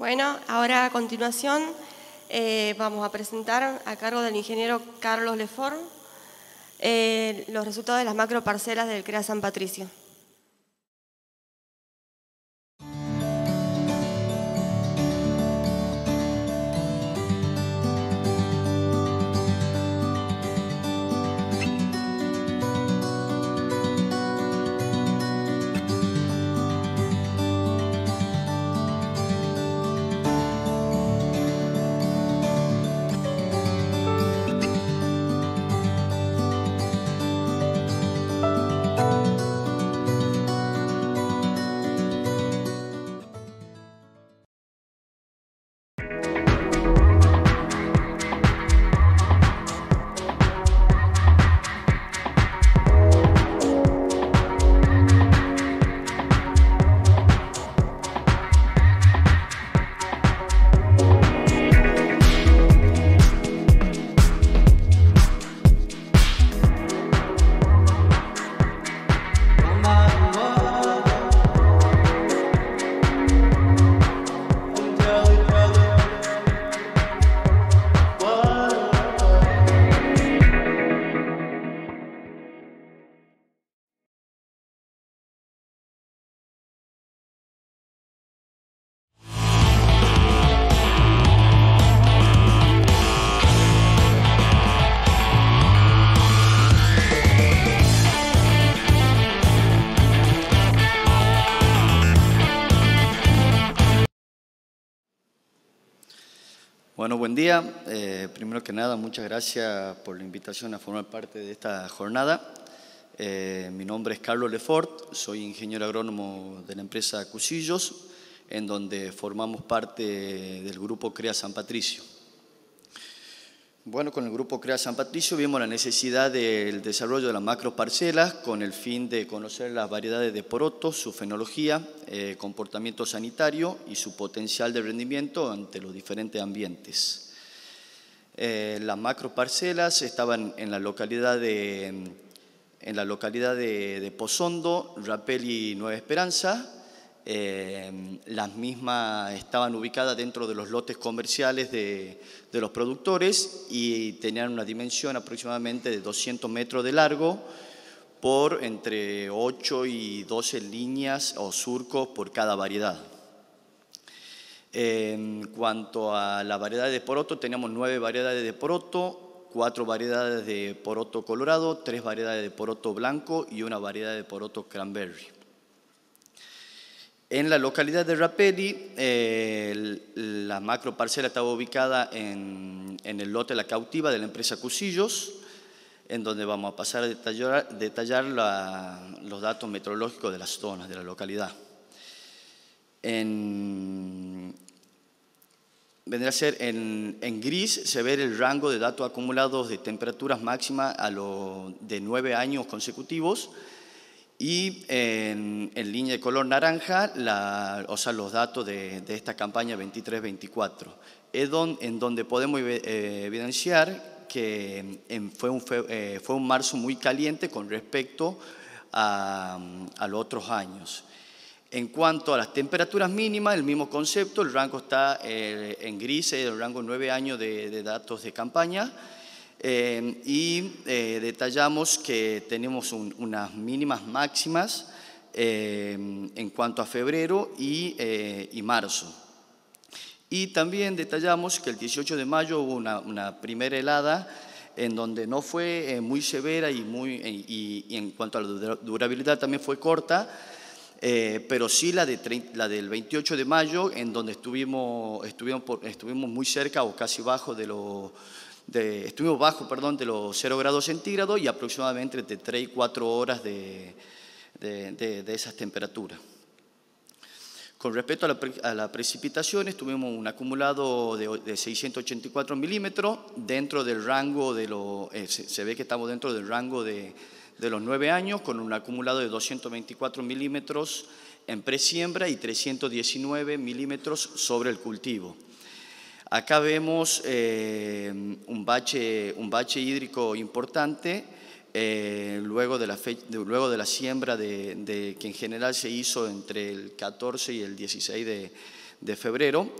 Bueno, ahora a continuación vamos a presentar a cargo del ingeniero Carlos Lefort los resultados de las macroparcelas del CREA San Patricio. Bueno, buen día. Primero que nada, muchas gracias por la invitación a formar parte de esta jornada. Mi nombre es Carlos Lefort, soy ingeniero agrónomo de la empresa Cusillos, en donde formamos parte del grupo CREA San Patricio. Bueno, con el grupo CREA San Patricio vimos la necesidad del desarrollo de las macroparcelas con el fin de conocer las variedades de porotos, su fenología, comportamiento sanitario y su potencial de rendimiento ante los diferentes ambientes. Las macroparcelas estaban en la localidad de Pozondo, Rapel y Nueva Esperanza. Las mismas estaban ubicadas dentro de los lotes comerciales de los productores y tenían una dimensión aproximadamente de 200 metros de largo por entre 8 y 12 líneas o surcos por cada variedad. En cuanto a la variedad de poroto, teníamos 9 variedades de poroto, 4 variedades de poroto colorado, 3 variedades de poroto blanco y una variedad de poroto cranberry. En la localidad de Rapelli, la macroparcela estaba ubicada en el lote La Cautiva de la empresa Cusillos, en donde vamos a pasar a detallar los datos meteorológicos de las zonas de la localidad. Vendría a ser en gris, se ve el rango de datos acumulados de temperaturas máximas de 9 años consecutivos. Y en línea de color naranja, los datos de esta campaña 23-24, en donde podemos evidenciar que fue un marzo muy caliente con respecto a los otros años. En cuanto a las temperaturas mínimas, el mismo concepto, el rango está en gris, el rango 9 años de datos de campaña. Detallamos que tenemos unas mínimas máximas en cuanto a febrero y marzo. Y también detallamos que el 18 de mayo hubo una primera helada en donde no fue muy severa y en cuanto a la durabilidad también fue corta, pero sí la del 28 de mayo, en donde estuvimos muy cerca o casi bajo estuvimos bajo de los 0 grados centígrados y aproximadamente entre 3 y 4 horas de esas temperaturas. Con respecto a las precipitaciones, tuvimos un acumulado de 684 milímetros dentro del rango se ve que estamos dentro del rango de los 9 años, con un acumulado de 224 milímetros en presiembra y 319 milímetros sobre el cultivo. Acá vemos un bache hídrico importante luego de la siembra que en general se hizo entre el 14 y el 16 de febrero.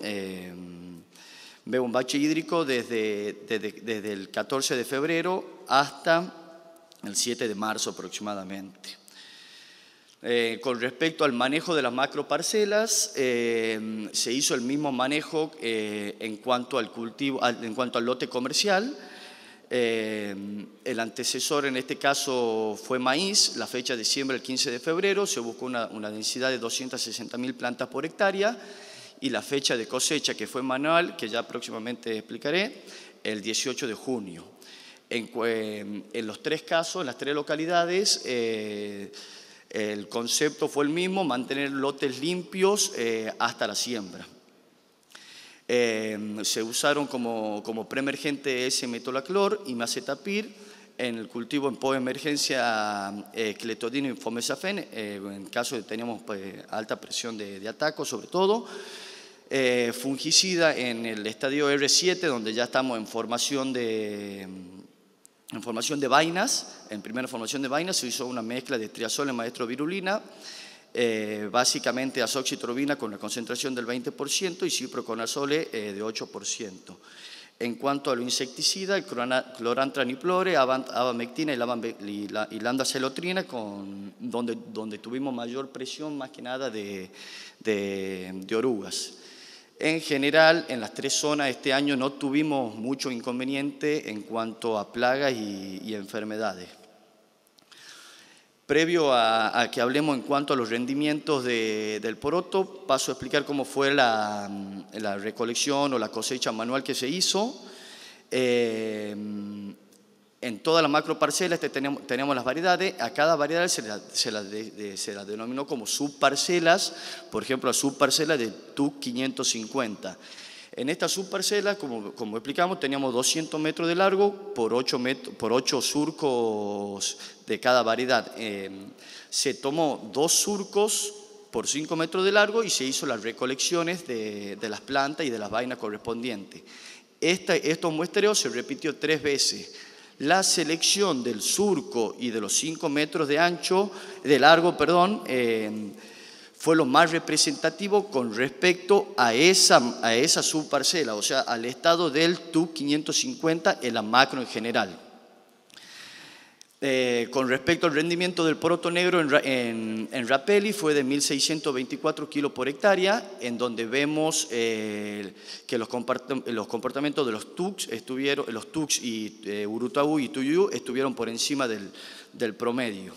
Veo un bache hídrico desde el 14 de febrero hasta el 7 de marzo aproximadamente. Con respecto al manejo de las macroparcelas, se hizo el mismo manejo en cuanto al cultivo, en cuanto al lote comercial. El antecesor en este caso fue maíz, la fecha de siembra el 15 de febrero, se buscó una densidad de 260.000 plantas por hectárea, y la fecha de cosecha, que fue manual, que ya próximamente explicaré, el 18 de junio. En los tres casos, en las tres localidades, el concepto fue el mismo: mantener lotes limpios hasta la siembra. Se usaron como preemergente S-metolaclor y macetapir en el cultivo en poemergencia cletodino y fomesafen, en caso de que teníamos alta presión de ataco sobre todo. Fungicida en el estadio R7, donde ya estamos en formación de vainas. En primera formación de vainas se hizo una mezcla de triazol en maestrovirulina, básicamente azoxystrobina con una concentración del 20% y ciproconazole de 8%. En cuanto a lo insecticida, el clorantraniliprole, abamectina y landacelotrina, donde tuvimos mayor presión más que nada de orugas. En general, en las tres zonas este año no tuvimos mucho inconveniente en cuanto a plagas y enfermedades. Previo a que hablemos en cuanto a los rendimientos del poroto, paso a explicar cómo fue la recolección o la cosecha manual que se hizo. En toda la macroparcela tenemos las variedades. A cada variedad se la denominó como subparcelas. Por ejemplo, la subparcela de TUC 550. En esta subparcela, como explicamos, teníamos 200 metros de largo por 8 surcos de cada variedad. Se tomó 2 surcos por 5 metros de largo y se hizo las recolecciones de las plantas y de las vainas correspondientes. Estos muestreos se repitió 3 veces. La selección del surco y de los 5 metros de largo, fue lo más representativo con respecto a esa subparcela, o sea, al estado del TUC 550 en la macro en general. Con respecto al rendimiento del poroto negro en Rapelli, fue de 1.624 kilos por hectárea, en donde vemos que los comportamientos de los TUCs y Urutaú y Tuyú estuvieron por encima del promedio.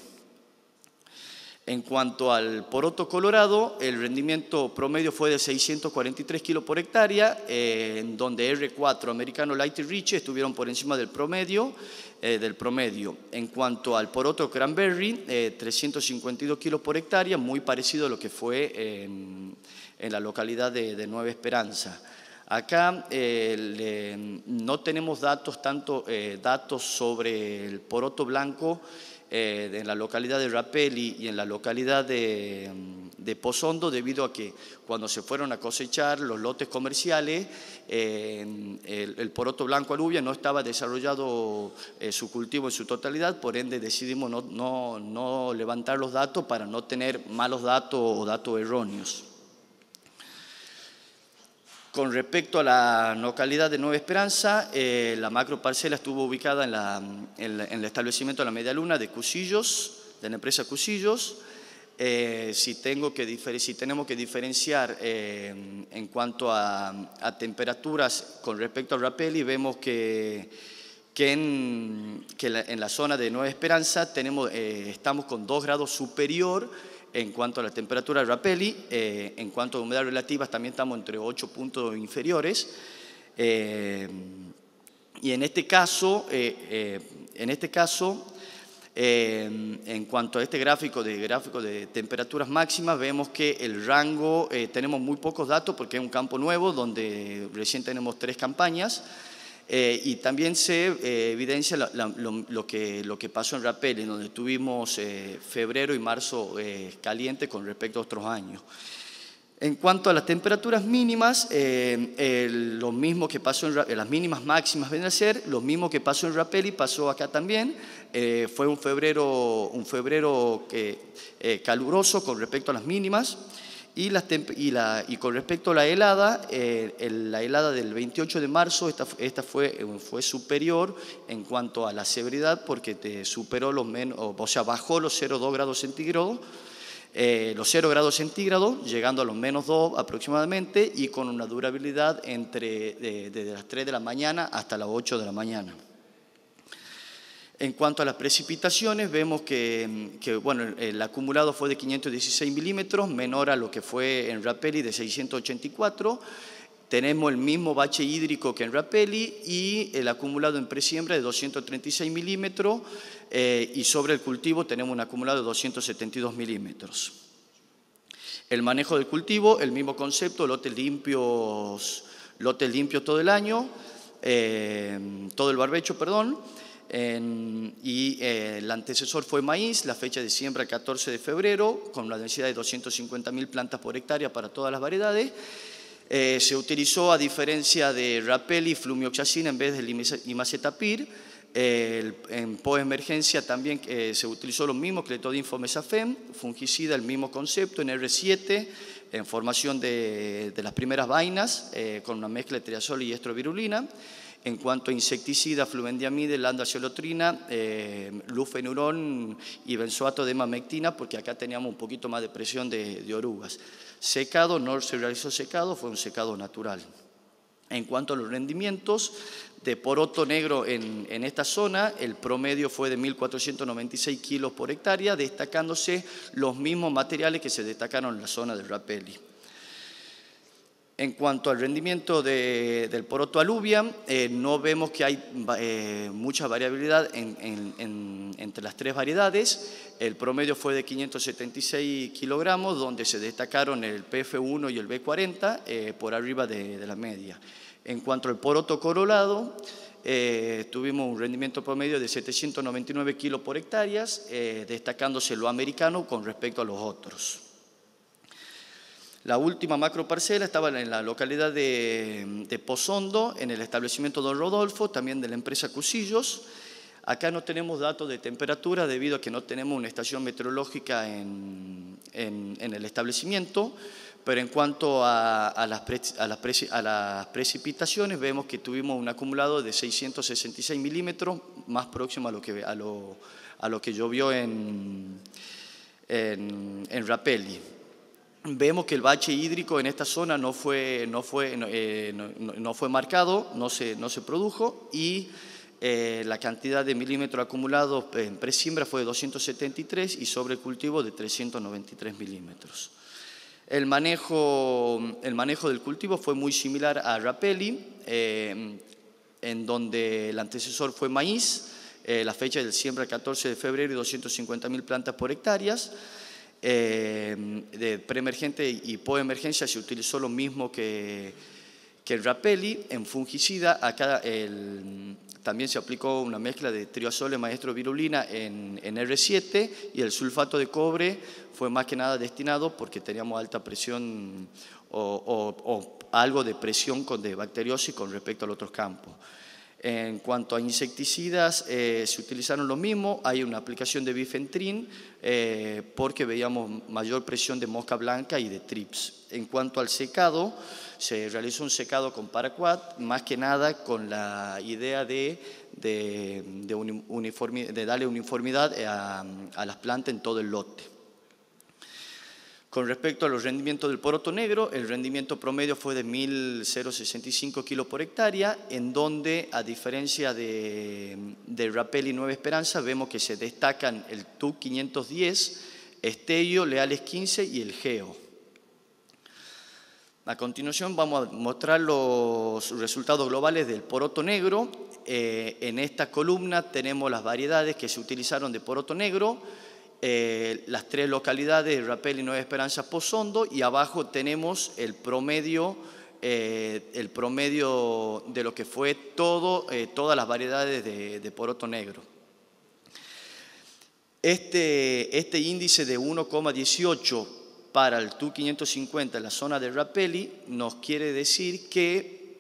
En cuanto al poroto colorado, el rendimiento promedio fue de 643 kilos por hectárea, en donde R4, Americano Light y Rich estuvieron por encima del promedio. En cuanto al poroto cranberry, 352 kilos por hectárea, muy parecido a lo que fue en la localidad de Nueva Esperanza. Acá no tenemos datos sobre el poroto blanco en la localidad de Rapelli y en la localidad de Pozondo, debido a que cuando se fueron a cosechar los lotes comerciales, el poroto blanco alubia no estaba desarrollado su cultivo en su totalidad, por ende decidimos no levantar los datos para no tener malos datos o datos erróneos. Con respecto a la localidad de Nueva Esperanza, la macroparcela estuvo ubicada en el establecimiento de la Media Luna de Cusillos, de la empresa Cusillos. Si tenemos que diferenciar en cuanto a temperaturas con respecto a Rapelli, vemos que en la zona de Nueva Esperanza estamos con 2 grados superior en cuanto a la temperatura de Rapelli. En cuanto a humedad relativa, también estamos entre 8 puntos inferiores. Y en este caso, en cuanto a este gráfico de temperaturas máximas, vemos que el rango, tenemos muy pocos datos porque es un campo nuevo donde recién tenemos 3 campañas. Y también se evidencia lo que pasó en Rapelli, donde tuvimos febrero y marzo caliente con respecto a otros años. En cuanto a las temperaturas mínimas, lo mismo que pasó las mínimas máximas vienen a ser lo mismo que pasó en Rapelli, pasó acá también. Fue un febrero caluroso con respecto a las mínimas. Y con respecto a la helada, la helada del 28 de marzo, esta fue superior en cuanto a la severidad porque superó bajó los 0,2 grados centígrados, los 0 grados centígrados, llegando a los -2 aproximadamente y con una durabilidad desde las 3 de la mañana hasta las 8 de la mañana. En cuanto a las precipitaciones, vemos que bueno, el acumulado fue de 516 milímetros, menor a lo que fue en Rapelli de 684. Tenemos el mismo bache hídrico que en Rapelli y el acumulado en presiembra de 236 milímetros y sobre el cultivo tenemos un acumulado de 272 milímetros. El manejo del cultivo, el mismo concepto, lotes limpios todo el año, todo el barbecho, perdón. El antecesor fue maíz, la fecha de siembra el 14 de febrero, con una densidad de 250.000 plantas por hectárea para todas las variedades. Se utilizó, a diferencia de Rapelli, flumioxacina en vez del imacetapir. En poemergencia también se utilizó lo mismo, cletodin fomesafem, fungicida, el mismo concepto, en R7, en formación de las primeras vainas, con una mezcla de triazol y estrovirulina. En cuanto a insecticida, fluvendiamide, landaciolotrina, lufenurón y benzoato de mamectina, porque acá teníamos un poquito más de presión de orugas. Secado, no se realizó secado, fue un secado natural. En cuanto a los rendimientos de poroto negro en esta zona, el promedio fue de 1.496 kilos por hectárea, destacándose los mismos materiales que se destacaron en la zona de Rapelli. En cuanto al rendimiento del poroto aluvia, no vemos que hay mucha variabilidad entre las tres variedades. El promedio fue de 576 kilogramos, donde se destacaron el PF1 y el B40 por arriba de la media. En cuanto al poroto corolado, tuvimos un rendimiento promedio de 799 kilos por hectárea, destacándose lo americano con respecto a los otros. La última macroparcela estaba en la localidad de Pozondo, en el establecimiento Don Rodolfo, también de la empresa Cusillos. Acá no tenemos datos de temperatura debido a que no tenemos una estación meteorológica en el establecimiento, pero en cuanto a las precipitaciones vemos que tuvimos un acumulado de 666 milímetros, más próximo a lo que llovió en Rapelli. Vemos que el bache hídrico en esta zona no fue marcado, no se produjo y la cantidad de milímetros acumulados en presiembra fue de 273 y sobre el cultivo de 393 milímetros. El manejo del cultivo fue muy similar a Rapelli, en donde el antecesor fue maíz, la fecha de siembra el 14 de febrero y 250.000 plantas por hectáreas. De preemergente y poemergencia se utilizó lo mismo que el Rapelli. En fungicida, acá también se aplicó una mezcla de triazole maestro virulina en R7 y el sulfato de cobre fue más que nada destinado porque teníamos alta presión o algo de presión de bacteriosis con respecto a los otros campos. En cuanto a insecticidas, se utilizaron lo mismo, hay una aplicación de bifentrin porque veíamos mayor presión de mosca blanca y de trips. En cuanto al secado, se realizó un secado con paraquat, más que nada con la idea de darle uniformidad a las plantas en todo el lote. Con respecto a los rendimientos del poroto negro, el rendimiento promedio fue de 1.065 kilos por hectárea, en donde, a diferencia de Rapelli y Nueva Esperanza, vemos que se destacan el TUC 510, Estello, Leales 15 y el Geo. A continuación vamos a mostrar los resultados globales del poroto negro. En esta columna tenemos las variedades que se utilizaron de poroto negro, las tres localidades, Rapelli, Nueva Esperanza, Pozondo, y abajo tenemos el promedio de lo que fue todas las variedades de poroto negro. Este índice de 1,18 para el TUC 550 en la zona de Rapelli nos quiere decir que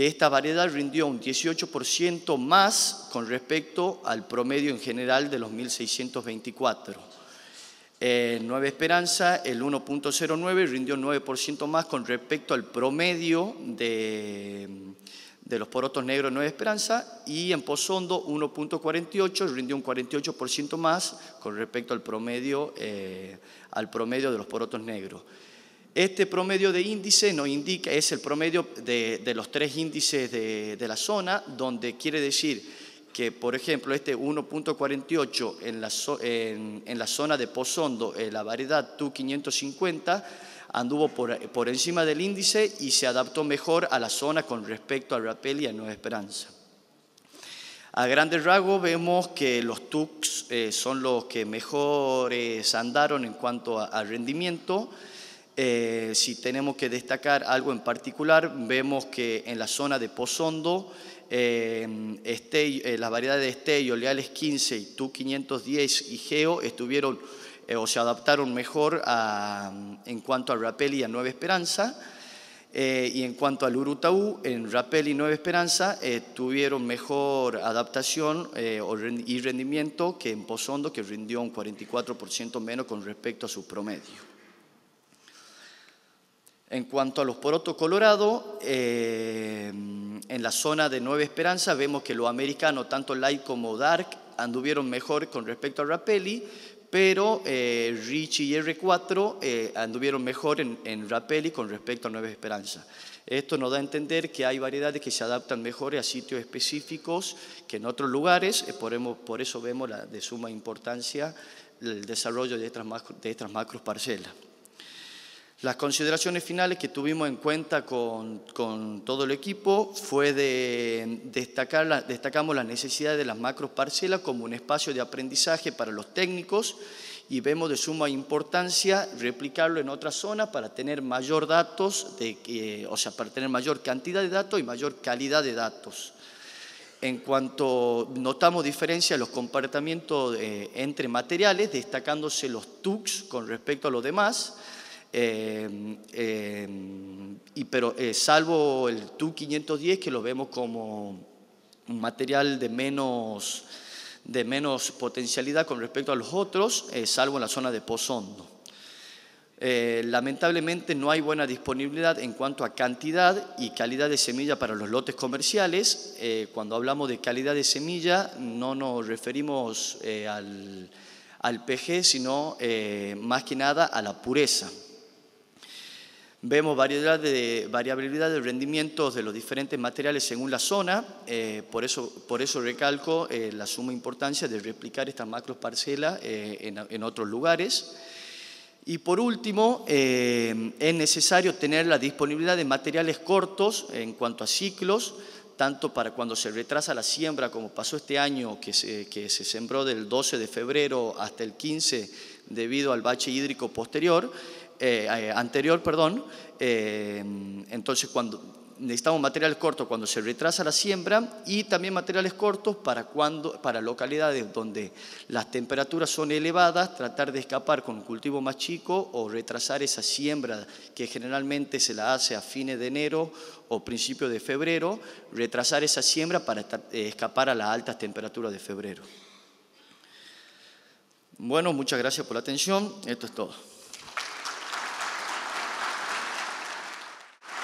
esta variedad rindió un 18% más con respecto al promedio en general de los 1.624. Nueva Esperanza, el 1.09 rindió 9% más con respecto al promedio de los porotos negros de Nueva Esperanza, y en Pozondo 1.48 rindió un 48% más con respecto al promedio de los porotos negros. Este promedio de índice nos indica, es el promedio de los 3 índices de la zona, donde quiere decir que, por ejemplo, este 1.48 en la zona de Pozondo, la variedad TU 550, anduvo por encima del índice y se adaptó mejor a la zona con respecto a Rapel y a Nueva Esperanza. A grandes rasgos vemos que los TUCs son los que mejores andaron en cuanto a rendimiento. Si tenemos que destacar algo en particular, vemos que en la zona de Pozondo, las variedades de Estello, Leales 15 y TU 510 y Geo estuvieron o se adaptaron mejor en cuanto a Rapel y a Nueva Esperanza, y en cuanto al Urutaú, en Rapel y Nueva Esperanza tuvieron mejor adaptación y rendimiento que en Pozondo, que rindió un 44% menos con respecto a su promedio. En cuanto a los porotos colorados, en la zona de Nueva Esperanza vemos que los americanos, tanto Light como Dark, anduvieron mejor con respecto a Rapelli, pero Richie y R4 anduvieron mejor en Rapelli con respecto a Nueva Esperanza. Esto nos da a entender que hay variedades que se adaptan mejor a sitios específicos que en otros lugares, por eso vemos de suma importancia el desarrollo de estas macros parcelas. Las consideraciones finales que tuvimos en cuenta con todo el equipo fue destacamos la necesidad de las macros parcelas como un espacio de aprendizaje para los técnicos, y vemos de suma importancia replicarlo en otras zonas para tener mayor datos, para tener mayor cantidad de datos y mayor calidad de datos. En cuanto notamos diferencia en los comportamientos entre materiales, destacándose los TUCs con respecto a los demás, salvo el TU 510, que lo vemos como un material de menos potencialidad con respecto a los otros, salvo en la zona de Pozondo. Lamentablemente no hay buena disponibilidad en cuanto a cantidad y calidad de semilla para los lotes comerciales. Cuando hablamos de calidad de semilla no nos referimos al PG, sino más que nada a la pureza. Vemos variabilidad de rendimientos de los diferentes materiales según la zona, por eso recalco la suma importancia de replicar estas macros parcelas en otros lugares. Y por último, es necesario tener la disponibilidad de materiales cortos en cuanto a ciclos, tanto para cuando se retrasa la siembra, como pasó este año, que se sembró del 12 de febrero hasta el 15 debido al bache hídrico anterior. Entonces, necesitamos materiales cortos cuando se retrasa la siembra, y también materiales cortos para localidades donde las temperaturas son elevadas, tratar de escapar con un cultivo más chico o retrasar esa siembra que generalmente se la hace a fines de enero o principios de febrero, retrasar esa siembra para escapar a las altas temperaturas de febrero. Bueno, muchas gracias por la atención. Esto es todo.